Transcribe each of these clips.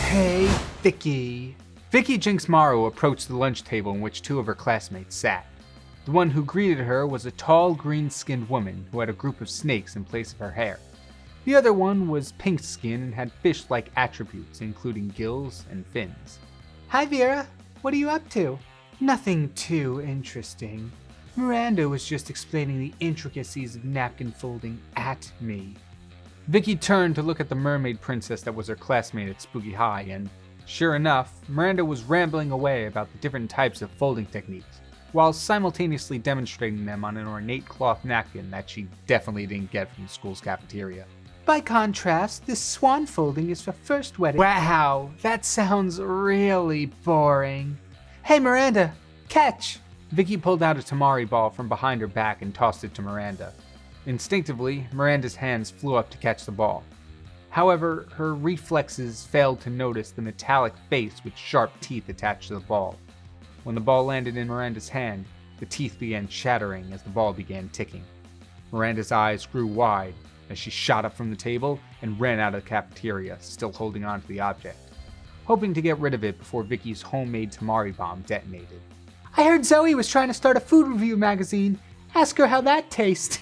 Hey, Vicky. Vicky Jinxmaru approached the lunch table in which two of her classmates sat. The one who greeted her was a tall, green-skinned woman who had a group of snakes in place of her hair. The other one was pink-skinned and had fish-like attributes, including gills and fins. Hi, Vera. What are you up to? Nothing too interesting. Miranda was just explaining the intricacies of napkin folding at me. Vicky turned to look at the mermaid princess that was her classmate at Spooky High, and sure enough, Miranda was rambling away about the different types of folding techniques, while simultaneously demonstrating them on an ornate cloth napkin that she definitely didn't get from the school's cafeteria. By contrast, this swan folding is for first wedding. Wow, that sounds really boring. Hey Miranda, catch! Vicky pulled out a tamari ball from behind her back and tossed it to Miranda. Instinctively, Miranda's hands flew up to catch the ball. However, her reflexes failed to notice the metallic face with sharp teeth attached to the ball. When the ball landed in Miranda's hand, the teeth began chattering as the ball began ticking. Miranda's eyes grew wide as she shot up from the table and ran out of the cafeteria, still holding on to the object, hoping to get rid of it before Vicky's homemade tamari bomb detonated. I heard Zoe was trying to start a food review magazine. Ask her how that tastes.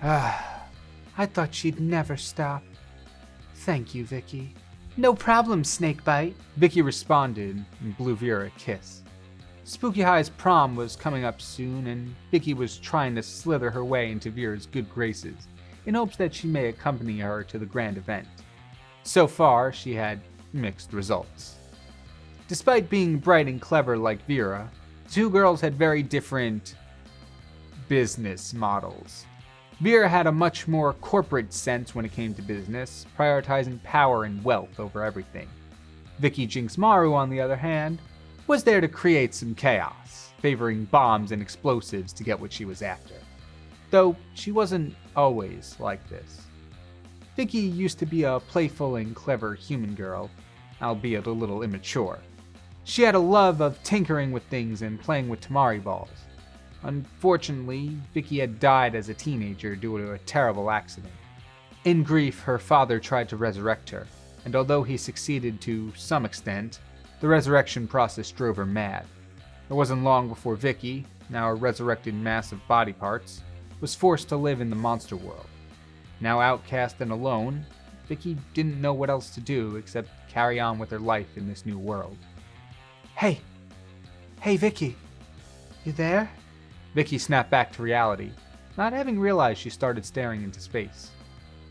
I thought she'd never stop. Thank you, Vicky. No problem, Snakebite, Vicky responded and blew Vera a kiss. Spooky High's prom was coming up soon, and Vicky was trying to slither her way into Vera's good graces in hopes that she may accompany her to the grand event. So far, she had mixed results. Despite being bright and clever like Vera, the two girls had very different business models. Vera had a much more corporate sense when it came to business, prioritizing power and wealth over everything. Vicky Jinxmaru, on the other hand, was there to create some chaos, favoring bombs and explosives to get what she was after. Though she wasn't always like this. Vicky used to be a playful and clever human girl, albeit a little immature. She had a love of tinkering with things and playing with tamari balls. Unfortunately, Vicky had died as a teenager due to a terrible accident. In grief, her father tried to resurrect her, and although he succeeded to some extent, the resurrection process drove her mad. It wasn't long before Vicky, now a resurrected mass of body parts, was forced to live in the monster world. Now outcast and alone, Vicky didn't know what else to do except carry on with her life in this new world. Hey, Vicky, you there? Vicky snapped back to reality, not having realized she started staring into space.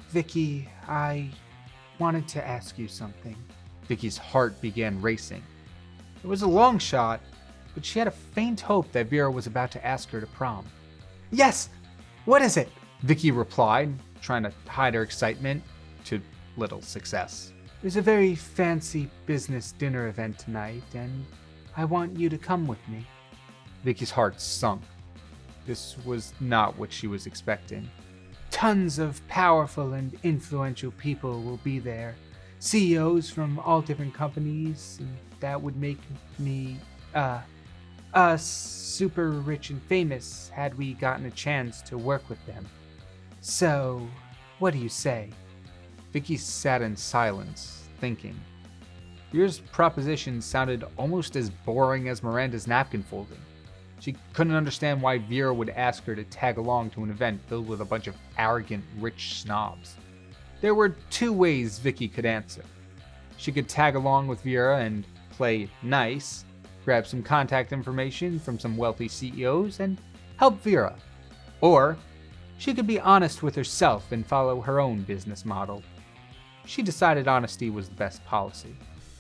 Vicky, I wanted to ask you something. Vicky's heart began racing. It was a long shot, but she had a faint hope that Vera was about to ask her to prom. Yes! What is it? Vicky replied, trying to hide her excitement, to little success. There's a very fancy business dinner event tonight, and I want you to come with me. Vicky's heart sunk. This was not what she was expecting. Tons of powerful and influential people will be there. CEOs from all different companies, and that would make me, us super rich and famous had we gotten a chance to work with them. So, what do you say? Vicky sat in silence, thinking. Vera's proposition sounded almost as boring as Miranda's napkin folding. She couldn't understand why Vera would ask her to tag along to an event filled with a bunch of arrogant, rich snobs. There were two ways Vicky could answer. She could tag along with Vera and play nice, grab some contact information from some wealthy CEOs, and help Vera. Or she could be honest with herself and follow her own business model. She decided honesty was the best policy.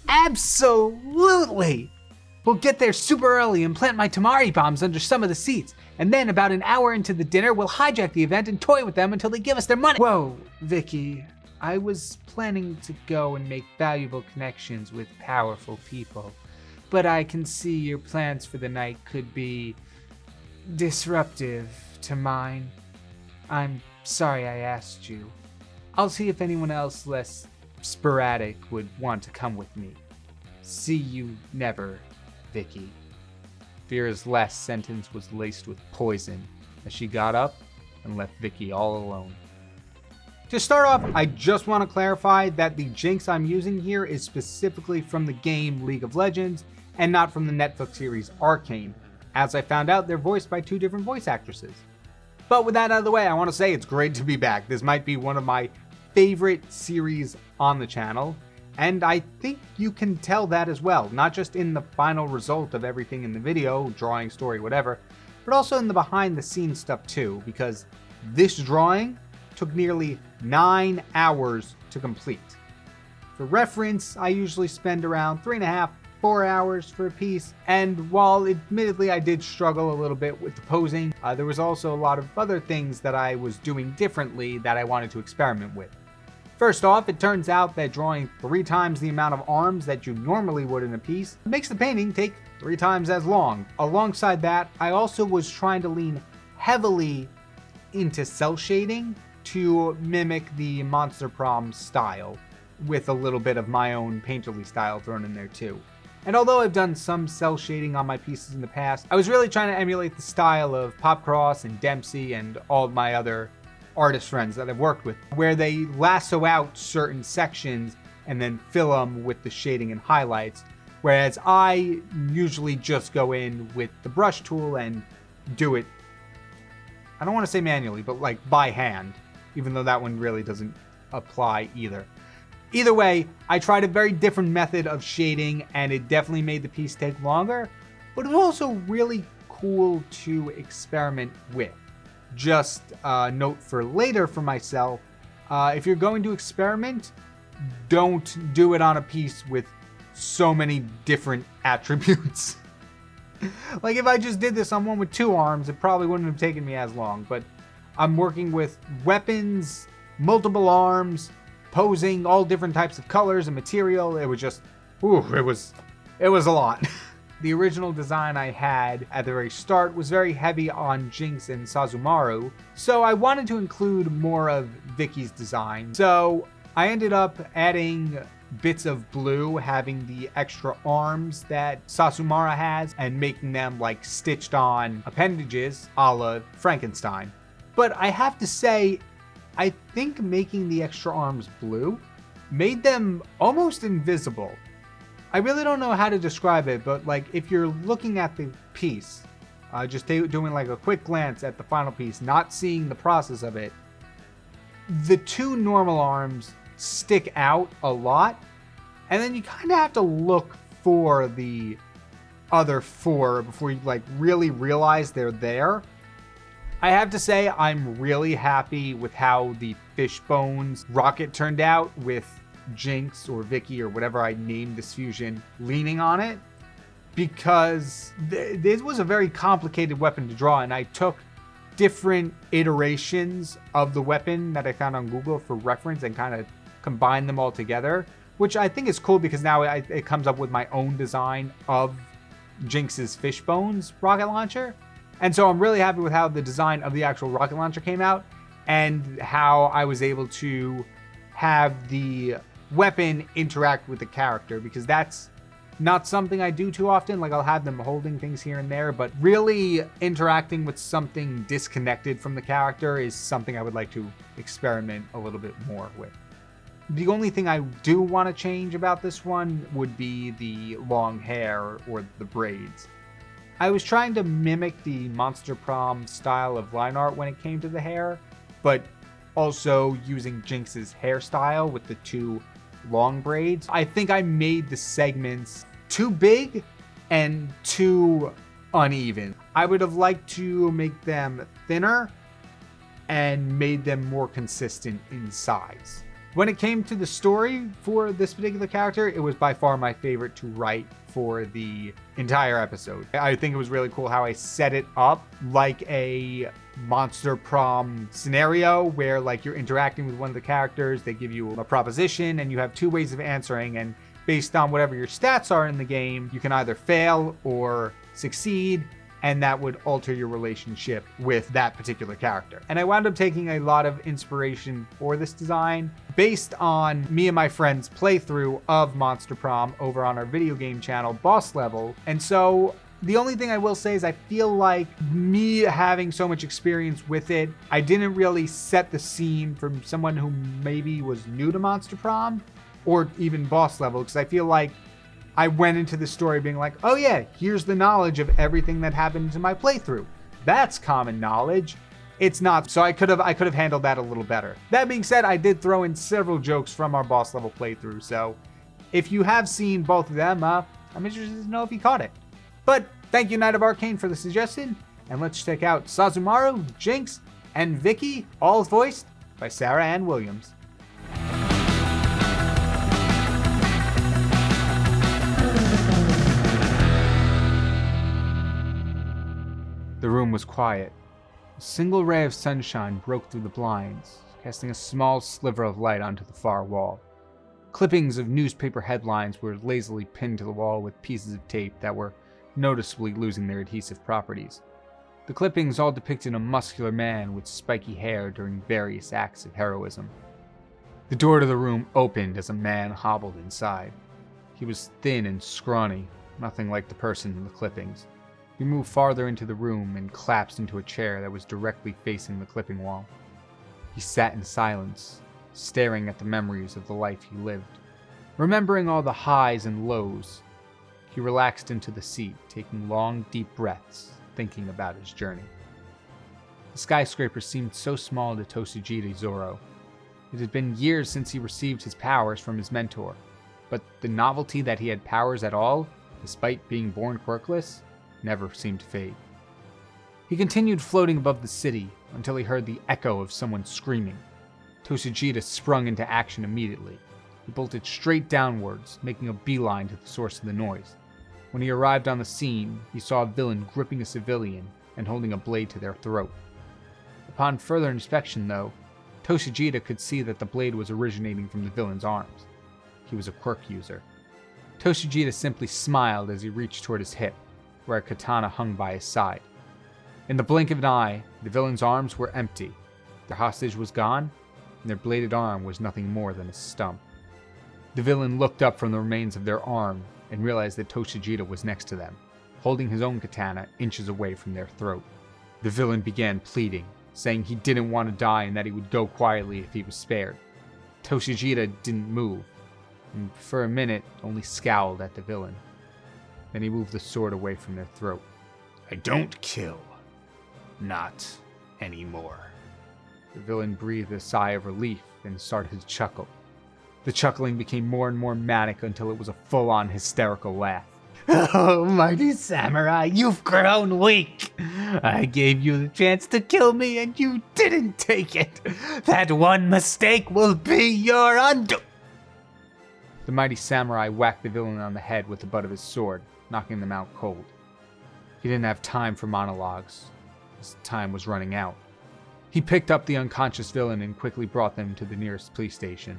Absolutely! We'll get there super early and plant my tamari bombs under some of the seats, and then about an hour into the dinner, we'll hijack the event and toy with them until they give us their money. Whoa, Vicky. I was planning to go and make valuable connections with powerful people, but I can see your plans for the night could be disruptive to mine. I'm sorry I asked you. I'll see if anyone else less sporadic would want to come with me. See you never, Vicky. Vera's last sentence was laced with poison as she got up and left Vicky all alone. To start off, I just want to clarify that the Jinx I'm using here is specifically from the game League of Legends and not from the Netflix series Arcane. As I found out, they're voiced by 2 different voice actresses. But with that out of the way, I want to say it's great to be back. This might be one of my favorite series on the channel, and I think you can tell that as well, not just in the final result of everything in the video, drawing, story, whatever, but also in the behind the scenes stuff too, because this drawing took nearly 9 hours to complete. For reference, I usually spend around 3.5 4 hours for a piece, and while admittedly I did struggle a little bit with the posing, there was also a lot of other things that I was doing differently that I wanted to experiment with. First off, it turns out that drawing 3 times the amount of arms that you normally would in a piece makes the painting take 3 times as long. Alongside that, I also was trying to lean heavily into cell shading to mimic the Monster Prom style, with a little bit of my own painterly style thrown in there too. And although I've done some cell shading on my pieces in the past, I was really trying to emulate the style of Popcross and Dempsey and all of my other artist friends that I've worked with, where they lasso out certain sections and then fill them with the shading and highlights, whereas I usually just go in with the brush tool and do it, I don't want to say manually, but like by hand, even though that one really doesn't apply either. Either way, I tried a very different method of shading, and it definitely made the piece take longer, but it was also really cool to experiment with. Just a note for later for myself, if you're going to experiment, don't do it on a piece with so many different attributes. Like if I just did this on one with 2 arms, it probably wouldn't have taken me as long, but I'm working with weapons, multiple arms, posing, all different types of colors and material. It was just, it was a lot. The original design I had at the very start was very heavy on Jinx and Sasumaru, so I wanted to include more of Vicky's design. So I ended up adding bits of blue, having the extra arms that Sasumaru has, and making them like stitched on appendages a la Frankenstein. But I have to say, I think making the extra arms blue made them almost invisible. I really don't know how to describe it, but like if you're looking at the piece, just doing like a quick glance at the final piece, not seeing the process of it, the 2 normal arms stick out a lot, and then you kind of have to look for the other 4 before you like really realize they're there. I have to say, I'm really happy with how the Fishbones rocket turned out, with Jinx or Vicky or whatever I named this fusion leaning on it, because this was a very complicated weapon to draw, and I took different iterations of the weapon that I found on Google for reference and kind of combined them all together, which I think is cool because now it comes up with my own design of Jinx's Fishbones rocket launcher. And so I'm really happy with how the design of the actual rocket launcher came out, and how I was able to have the weapon interact with the character, because that's not something I do too often. Like I'll have them holding things here and there, but really interacting with something disconnected from the character is something I would like to experiment a little bit more with. The only thing I do want to change about this one would be the long hair or the braids. I was trying to mimic the Monster Prom style of line art when it came to the hair, but also using Jinx's hairstyle with the 2 long braids. I think I made the segments too big and too uneven. I would have liked to make them thinner and made them more consistent in size. When it came to the story for this particular character, it was by far my favorite to write for the entire episode. I think it was really cool how I set it up like a Monster Prom scenario, where like you're interacting with one of the characters, they give you a proposition and you have 2 ways of answering, and based on whatever your stats are in the game, you can either fail or succeed, and that would alter your relationship with that particular character. And I wound up taking a lot of inspiration for this design based on me and my friend's playthrough of Monster Prom over on our video game channel, Boss Level. And so The only thing I will say is I feel like me having so much experience with it, I didn't really set the scene from someone who maybe was new to Monster Prom or even boss level, because I feel like I went into the story being like, oh yeah, here's the knowledge of everything that happened in my playthrough. That's common knowledge. It's not, so I could have handled that a little better. That being said, I did throw in several jokes from our boss level playthrough, so if you have seen both of them, I'm interested to know if you caught it. But thank you, Knight of Arcane, for the suggestion, and let's check out Sasumaru, Jinx, and Vicky, all voiced by Sarah Ann Williams. The room was quiet. A single ray of sunshine broke through the blinds, casting a small sliver of light onto the far wall. Clippings of newspaper headlines were lazily pinned to the wall with pieces of tape that were noticeably losing their adhesive properties. The clippings all depicted a muscular man with spiky hair during various acts of heroism. The door to the room opened as a man hobbled inside. He was thin and scrawny, nothing like the person in the clippings. He moved farther into the room and collapsed into a chair that was directly facing the clipping wall. He sat in silence, staring at the memories of the life he lived. Remembering all the highs and lows, he relaxed into the seat, taking long, deep breaths, thinking about his journey. The skyscraper seemed so small to Toshijita Zoro. It had been years since he received his powers from his mentor, but the novelty that he had powers at all, despite being born quirkless, never seemed to fade. He continued floating above the city until he heard the echo of someone screaming. Toshijita sprung into action immediately. He bolted straight downwards, making a beeline to the source of the noise. When he arrived on the scene, he saw a villain gripping a civilian and holding a blade to their throat. Upon further inspection, though, Toshijita could see that the blade was originating from the villain's arms. He was a quirk user. Toshijita simply smiled as he reached toward his hip, where a katana hung by his side. In the blink of an eye, the villain's arms were empty. Their hostage was gone, and their bladed arm was nothing more than a stump. The villain looked up from the remains of their arm and realized that Toshijita was next to them, holding his own katana inches away from their throat. The villain began pleading, saying he didn't want to die and that he would go quietly if he was spared. Toshijita didn't move, and for a minute only scowled at the villain. Then he moved the sword away from their throat. "I don't kill. Not anymore." The villain breathed a sigh of relief and started to chuckle. The chuckling became more and more manic until it was a full-on hysterical laugh. "Oh, mighty samurai, you've grown weak. I gave you the chance to kill me and you didn't take it. That one mistake will be your undo." The mighty samurai whacked the villain on the head with the butt of his sword, knocking them out cold. He didn't have time for monologues. His time was running out. He picked up the unconscious villain and quickly brought them to the nearest police station.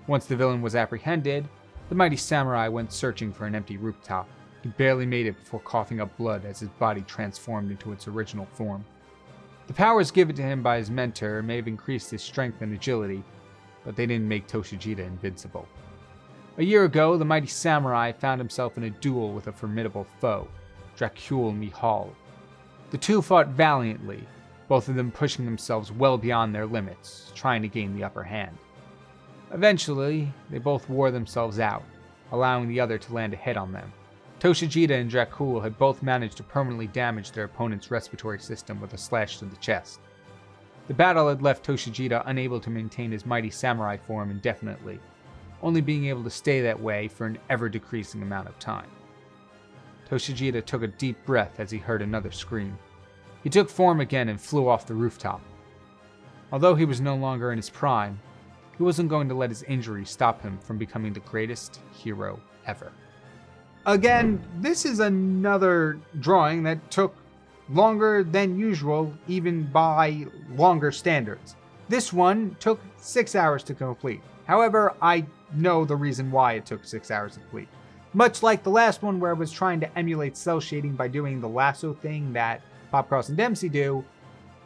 Once the villain was apprehended, the mighty samurai went searching for an empty rooftop. He barely made it before coughing up blood as his body transformed into its original form. The powers given to him by his mentor may have increased his strength and agility, but they didn't make Toshijita invincible. A year ago, the mighty samurai found himself in a duel with a formidable foe, Dracul Mihal. The two fought valiantly, both of them pushing themselves well beyond their limits, trying to gain the upper hand. Eventually, they both wore themselves out, allowing the other to land a hit on them. Toshijita and Dracul had both managed to permanently damage their opponent's respiratory system with a slash to the chest. The battle had left Toshijita unable to maintain his mighty samurai form indefinitely, only being able to stay that way for an ever-decreasing amount of time. Toshijita took a deep breath as he heard another scream. He took form again and flew off the rooftop. Although he was no longer in his prime, he wasn't going to let his injury stop him from becoming the greatest hero ever. Again, this is another drawing that took longer than usual, even by longer standards. This one took 6 hours to complete. However, I know the reason why it took 6 hours to complete. Much like the last one where I was trying to emulate cell shading by doing the lasso thing that Popcross and Dempsey do,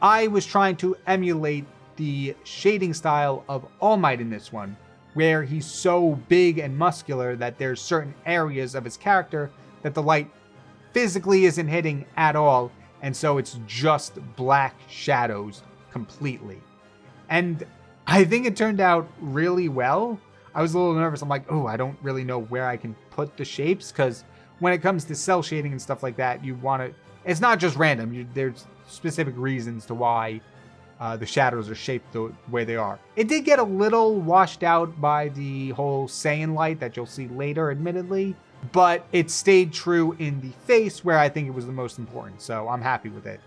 I was trying to emulate the shading style of All Might in this one, where he's so big and muscular that there's certain areas of his character that the light physically isn't hitting at all, and so it's just black shadows completely. And I think it turned out really well. I was a little nervous. I'm like, oh, I don't really know where I can put the shapes, because when it comes to cell shading and stuff like that, you want to, it's not just random. There's specific reasons to why the shadows are shaped the way they are. It did get a little washed out by the whole Saiyan light that you'll see later, admittedly, but it stayed true in the face where I think it was the most important, so I'm happy with it.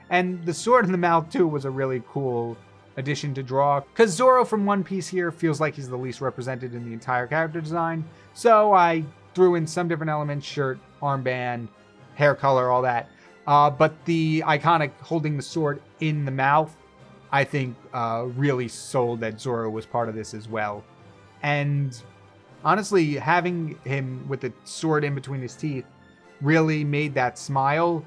And the sword in the mouth too was a really cool addition to draw, because Zoro from One Piece here feels like he's the least represented in the entire character design, so I threw in some different elements: shirt, armband, hair color, all that. But the iconic holding the sword in the mouth, I think really sold that Zoro was part of this as well. And honestly, having him with the sword in between his teeth really made that smile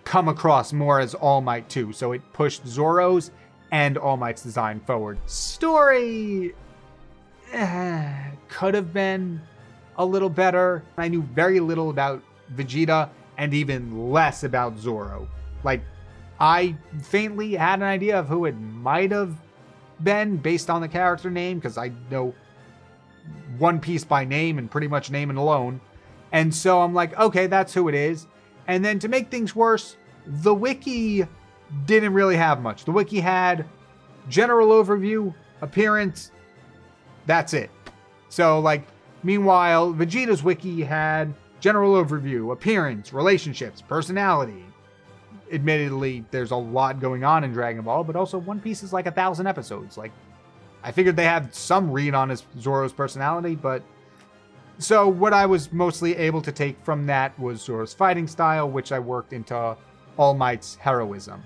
come across more as All Might too. So it pushed Zoro's and All Might's design forward. Story could have been a little better. I knew very little about Vegeta and even less about Zoro. Like, I faintly had an idea of who it might have been based on the character name, because I know One Piece by name and pretty much name and alone. And so I'm like, okay, that's who it is. And then to make things worse, the wiki didn't really have much. The wiki had general overview, appearance, that's it. So like, meanwhile, Vegeta's wiki had general overview, appearance, relationships, personality. Admittedly, there's a lot going on in Dragon Ball, but also One Piece is like 1,000 episodes. Like, I figured they had some read on Zoro's personality, but so what I was mostly able to take from that was Zoro's fighting style, which I worked into All Might's heroism.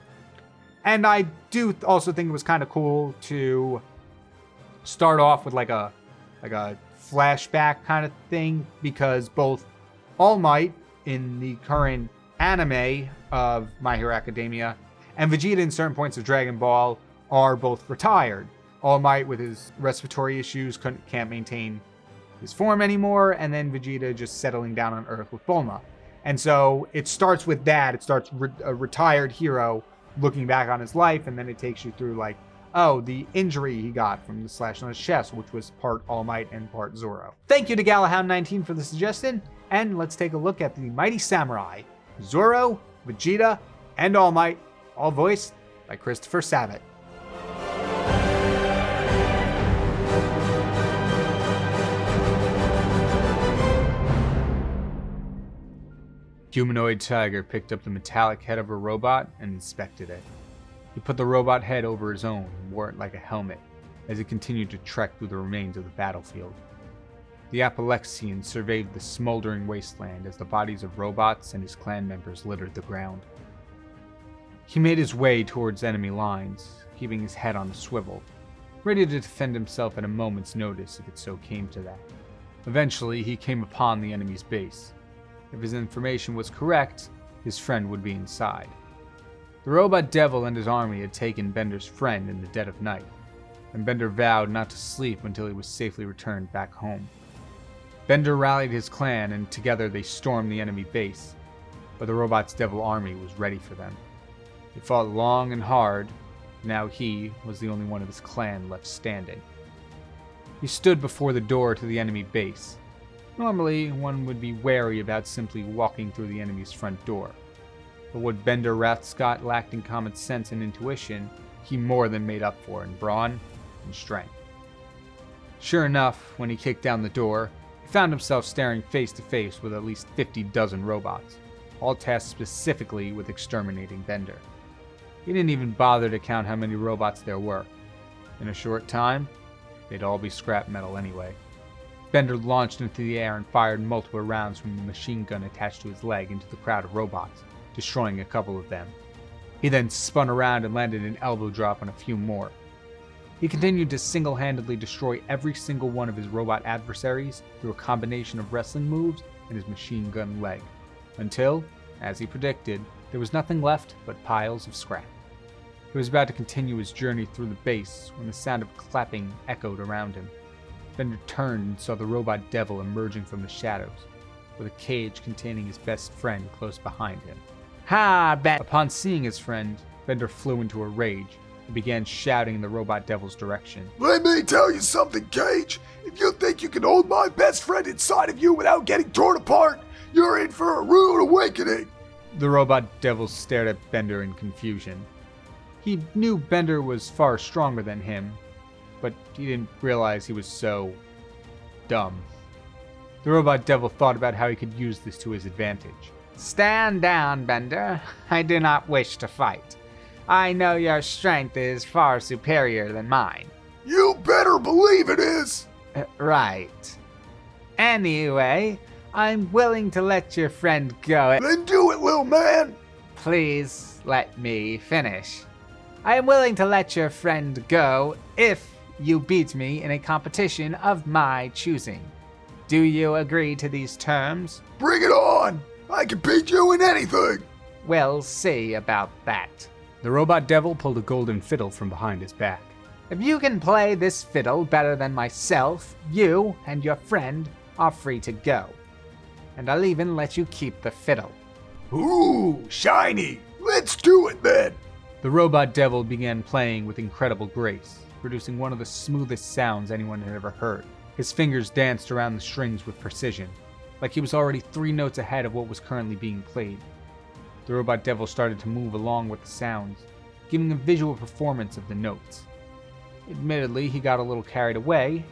And I do also think it was kind of cool to start off with like a flashback kind of thing, because both All Might in the current anime of My Hero Academia and Vegeta in certain points of Dragon Ball are both retired. All Might, with his respiratory issues, can't maintain his form anymore, and then Vegeta just settling down on Earth with Bulma. And so it starts with that. It starts a retired hero looking back on his life, and then it takes you through like, oh, the injury he got from the slash on his chest, which was part All Might and part Zoro. Thank you to Galahound19 for the suggestion, and let's take a look at the Mighty Samurai, Zoro, Vegeta, and All Might, all voiced by Christopher Sabat. Humanoid Tiger picked up the metallic head of a robot and inspected it. He put the robot head over his own and wore it like a helmet as he continued to trek through the remains of the battlefield. The Apalexian surveyed the smoldering wasteland as the bodies of robots and his clan members littered the ground. He made his way towards enemy lines, keeping his head on a swivel, ready to defend himself at a moment's notice if it so came to that. Eventually, he came upon the enemy's base. If his information was correct, his friend would be inside. The robot devil and his army had taken Bender's friend in the dead of night, and Bender vowed not to sleep until he was safely returned back home. Bender rallied his clan, and together they stormed the enemy base, but the robot's devil army was ready for them. They fought long and hard. Now he was the only one of his clan left standing. He stood before the door to the enemy base. Normally, one would be wary about simply walking through the enemy's front door. But what Bender Rath Scott lacked in common sense and intuition, he more than made up for in brawn and strength. Sure enough, when he kicked down the door, he found himself staring face to face with at least 50 dozen robots, all tasked specifically with exterminating Bender. He didn't even bother to count how many robots there were. In a short time, they'd all be scrap metal anyway. Bender launched into the air and fired multiple rounds from the machine gun attached to his leg into the crowd of robots, destroying a couple of them. He then spun around and landed an elbow drop on a few more. He continued to single-handedly destroy every single one of his robot adversaries through a combination of wrestling moves and his machine gun leg, until, as he predicted, there was nothing left but piles of scrap. He was about to continue his journey through the base when the sound of clapping echoed around him. Bender turned and saw the robot devil emerging from the shadows. with a cage containing his best friend close behind him. Ha, Ben! Upon seeing his friend, Bender flew into a rage and began shouting in the robot devil's direction. Let me tell you something, Cage. If you think you can hold my best friend inside of you without getting torn apart, you're in for a rude awakening. The robot devil stared at Bender in confusion. He knew Bender was far stronger than him, but he didn't realize he was so dumb. The robot devil thought about how he could use this to his advantage. Stand down, Bender. I do not wish to fight. I know your strength is far superior than mine. You better believe it is. Right. Anyway, I'm willing to let your friend go. Then do it, little man. Please let me finish. I am willing to let your friend go if you beat me in a competition of my choosing. Do you agree to these terms? Bring it on. I can beat you in anything. We'll see about that. The robot devil pulled a golden fiddle from behind his back. If you can play this fiddle better than myself, you and your friend are free to go. And I'll even let you keep the fiddle. Ooh, shiny. Let's do it then. The robot devil began playing with incredible grace, producing one of the smoothest sounds anyone had ever heard. His fingers danced around the strings with precision, like he was already 3 notes ahead of what was currently being played. The robot devil started to move along with the sounds, giving a visual performance of the notes. Admittedly, he got a little carried away,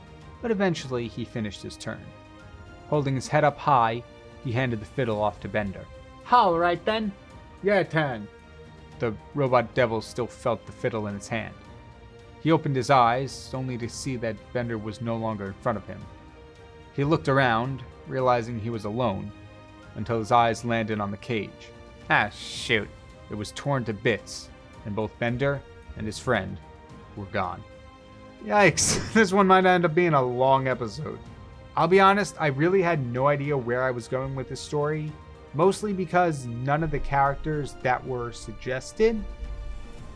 but eventually he finished his turn. Holding his head up high, he handed the fiddle off to Bender. All right then, your turn. The robot devil still felt the fiddle in his hand. He opened his eyes, only to see that Bender was no longer in front of him. He looked around, realizing he was alone, until his eyes landed on the cage. Ah, shoot. It was torn to bits, and both Bender and his friend were gone. Yikes, this one might end up being a long episode. I'll be honest, I really had no idea where I was going with this story, mostly because none of the characters that were suggested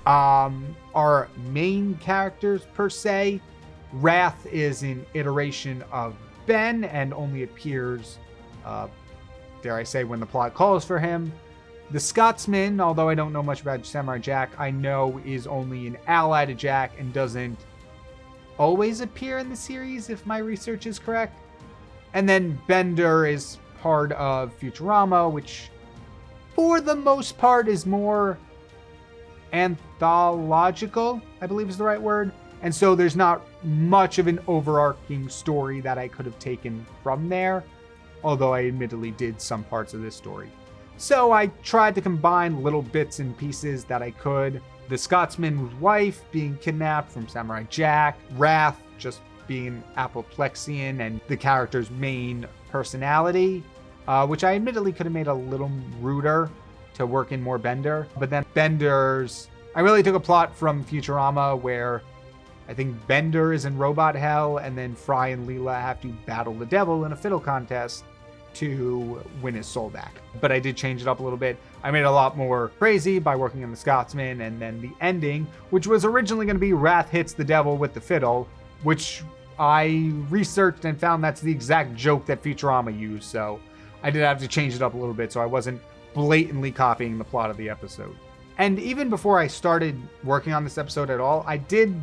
are main characters per se. Rath is an iteration of Ben and only appears, dare I say, when the plot calls for him. The Scotsman, although I don't know much about Samurai Jack, I know is only an ally to Jack and doesn't always appear in the series, if my research is correct. And then Bender is part of Futurama, which for the most part is more anthological, I believe is the right word. And so there's not much of an overarching story that I could have taken from there, although I admittedly did some parts of this story. So I tried to combine little bits and pieces that I could. The Scotsman's wife being kidnapped from Samurai Jack, Rath just being apoplexian, and the character's main personality, which I admittedly could have made a little ruder to work in more Bender. But then I really took a plot from Futurama where I think Bender is in robot hell, and then Fry and Leela have to battle the devil in a fiddle contest to win his soul back. But I did change it up a little bit. I made it a lot more crazy by working on the Scotsman, and then the ending, which was originally going to be Rath hits the devil with the fiddle, which I researched and found that's the exact joke that Futurama used, so I did have to change it up a little bit so I wasn't blatantly copying the plot of the episode. And even before I started working on this episode at all, I did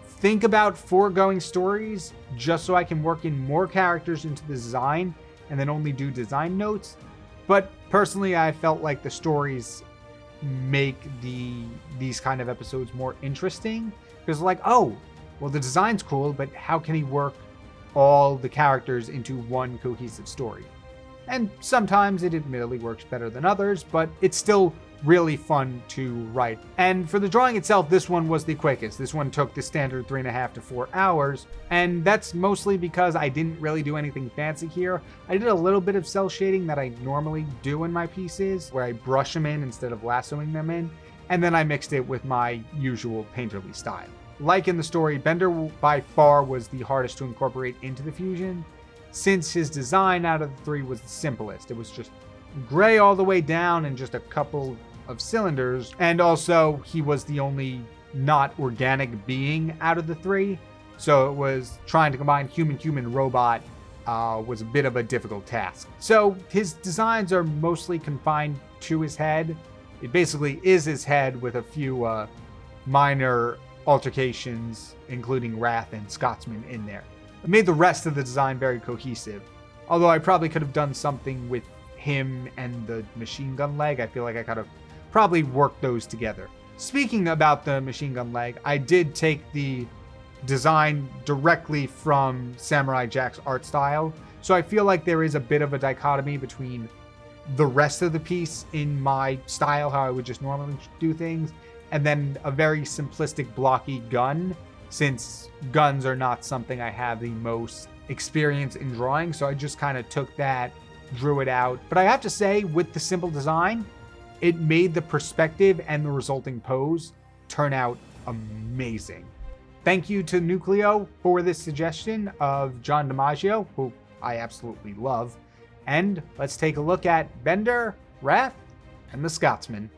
think about foregoing stories just so I can work in more characters into the design and then only do design notes. But personally, I felt like the stories make these kind of episodes more interesting, because like, oh, well, the design's cool, but how can he work all the characters into one cohesive story? And sometimes it admittedly works better than others, but it's still really fun to write. And for the drawing itself, this one was the quickest. This one took the standard 3.5 to 4 hours, and that's mostly because I didn't really do anything fancy here. I did a little bit of cell shading that I normally do in my pieces, where I brush them in instead of lassoing them in, and then I mixed it with my usual painterly style. Like in the story, Bender by far was the hardest to incorporate into the fusion, since his design out of the 3 was the simplest. It was just gray all the way down and just a couple of cylinders, and also he was the only not organic being out of the 3, so it was trying to combine human robot was a bit of a difficult task. So his designs are mostly confined to his head. It basically is his head with a few minor altercations, including Rath and Scotsman in there. It made the rest of the design very cohesive. Although I probably could have done something with him and the machine gun leg. I feel like I could have probably worked those together. Speaking about the machine gun leg, I did take the design directly from Samurai Jack's art style. So I feel like there is a bit of a dichotomy between the rest of the piece in my style, how I would just normally do things, and then a very simplistic blocky gun, since guns are not something I have the most experience in drawing. So I just kind of took that, drew it out. But I have to say, with the simple design, it made the perspective and the resulting pose turn out amazing. Thank you to Nucleo for this suggestion of John DiMaggio, who I absolutely love. And let's take a look at Bender, Rath, and the Scotsman.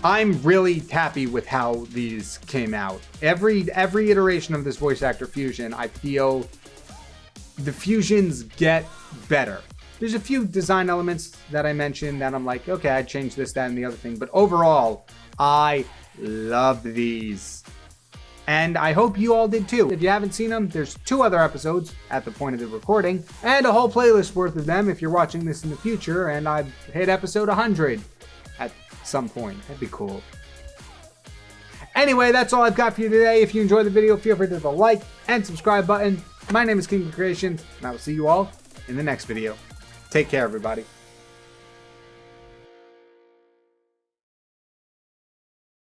I'm really happy with how these came out. Every iteration of this voice actor fusion, I feel the fusions get better. There's a few design elements that I mentioned that I'm like, okay, I'd change this, that, and the other thing. But overall, I love these. And I hope you all did too. If you haven't seen them, there's 2 other episodes at the point of the recording, and a whole playlist worth of them if you're watching this in the future, and I've hit episode 100 at some point. That'd be cool. Anyway, that's all I've got for you today. If you enjoyed the video, feel free to hit the like and subscribe button. My name is KyngPin Creations, and I will see you all in the next video. Take care, everybody.